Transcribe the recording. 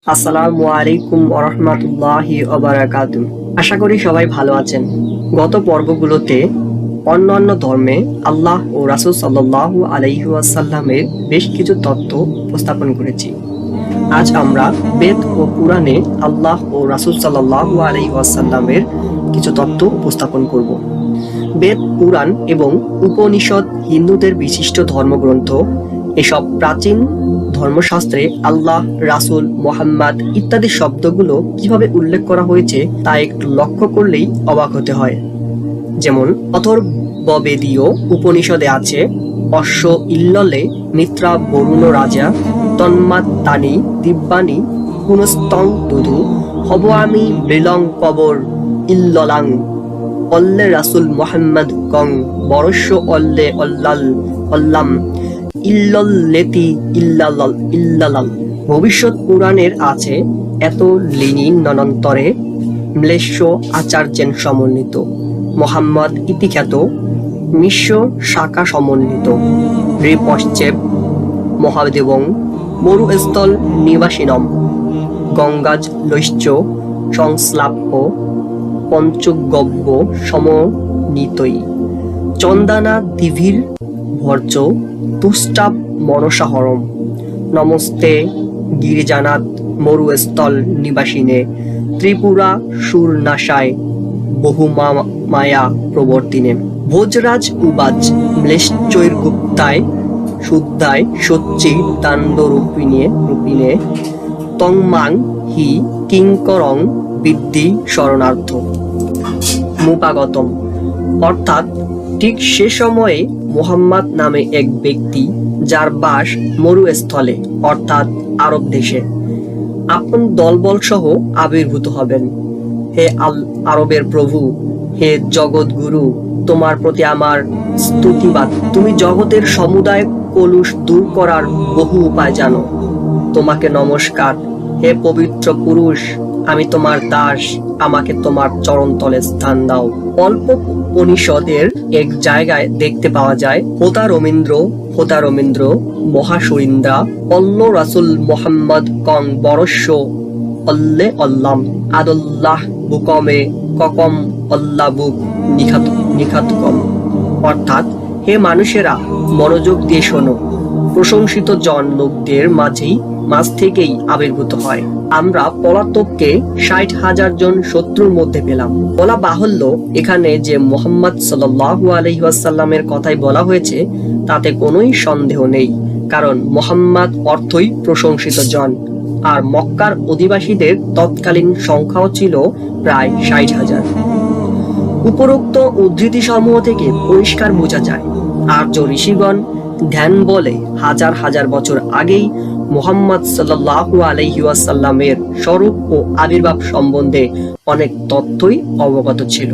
আসসালামু আলাইকুম ওয়া রাহমাতুল্লাহি ওয়া বারাকাতুহু। আশা করি সবাই ভালো আছেন। গত পর্বগুলোতে অন্যান্য ধর্মে আল্লাহ ও রাসূল সাল্লাল্লাহু আলাইহি ওয়াসাল্লামের বেশ কিছু তত্ত্ব উপস্থাপন করেছি। আজ আমরা বেদ ও পুরাণে আল্লাহ ও রাসূল সাল্লাল্লাহু আলাইহি ওয়াসাল্লামের কিছু তত্ত্ব উপস্থাপন করব। বেদ, পুরাণ এবং উপনিষদ হিন্দুদের বিশিষ্ট ধর্মগ্রন্থ। এসব প্রাচীন ধর্মশাস্ত্রে আল্লাহ, রাসূল, মুহাম্মদ ইত্যাদি শব্দগুলো কিভাবে উল্লেখ করা হয়েছে তা একটু লক্ষ্য করলেই অবাক হতে হয়। যেমন অথর্ববেদীয় উপনিষদে আছে অশ্ব ইল্ললে মিত্রা বরুণ রাজা তন্মাত্তানি দিব্যানি পুনস্তং দুধু হব আমি বৃলং কবর ইল্ললাং অল্লে রাসূল মুহাম্মদ কং বরস্য অল্লে অল্লাল অল্লাম ইল্লল্লেতি ইল্লালাল। ভবিষ্যৎ পুরাণের আছে এত লিনি ননন্তরে ম্লেশ্য আচার্যেন সমন্বিত মোহাম্মদ ইতিখ্যাত মিশ্র শাখা সমন্বিত ঋপশ্চেব মহাদেবং মরুস্থল নিবাসিনম গঙ্গাজ লৈশ্চ সংশ্লাপ্য পঞ্চগব্য সমন্বিতই চন্দানা দিভির ভর্জ তুষ্টাব মনসাহরম নমস্তে গিরিজানাথ মরুস্থল নিবাসিনে ত্রিপুরা সুরনাশায় বহুমায়া প্রবর্তিনে ভোজরাজ উবাচ ম্লেশ্চৈর্গুপ্তায় শুদ্ধায় সচ্চি দাণ্ডরূপিণে তংমাং হি কিঙ্করং বিদ্ধি শরণার্থ মুপাগতম। অর্থাৎ ঠিক সে সময়ে মুহাম্মদ নামে এক ব্যক্তি, যার বাস মরুস্থলে অর্থাৎ আরব দেশে, আপন দলবল সহ আবির্ভূত হবেন। হে আরবের প্রভু, হে জগৎ গুরু, তোমার প্রতি আমার স্তুতিবাদ। তুমি জগতের সমুদায় কলুষ দূর করার বহু উপায় জানো। তোমাকে নমস্কার। হে পবিত্র পুরুষ, আমি তোমার দাস, আমাকে তোমার চরণতলে স্থান দাও। অল্প উপনিষদের এক জায়গায় দেখতে পাওয়া যায় হোতা রবীন্দ্র মহাসুরিন্দ্রা অল্ল রাসূল মুহাম্মদ কং বরস্য অল্লে অল্লাম আদল্লাহ বুকমে ককম অল্লাবুক নিখাতকম। অর্থাৎ হে মানুষেরা, মনোযোগ দিয়ে শোনো, প্রশংসিত জন লোকদের মাঝ থেকেই আবির্ভূত হয়। আমরা পলাতককে 60,000 জন শত্রুর মধ্যে পেলাম। বলা বাহুল্য, এখানে যে মুহাম্মদ সাল্লাল্লাহু আলাইহি ওয়াসাল্লামের কথাই বলা হয়েছে তাতে কোনোই সন্দেহ নেই, কারণ মুহাম্মদ অর্থই প্রশংসিত জন, আর মক্কার অধিবাসীদের তৎকালীন সংখ্যাও ছিল প্রায় 60,000। উপরোক্ত উদ্ধৃতি সমূহ থেকে পরিষ্কার বোঝা যায় আর্য ঋষিগণ ধ্যান বলে হাজার হাজার বছর আগেই মুহাম্মদ সাল্লাল্লাহু আলাইহি ওয়াসাল্লামের স্বরূপ ও আবির্ভাব সম্বন্ধে অনেক তথ্যই অবগত ছিল।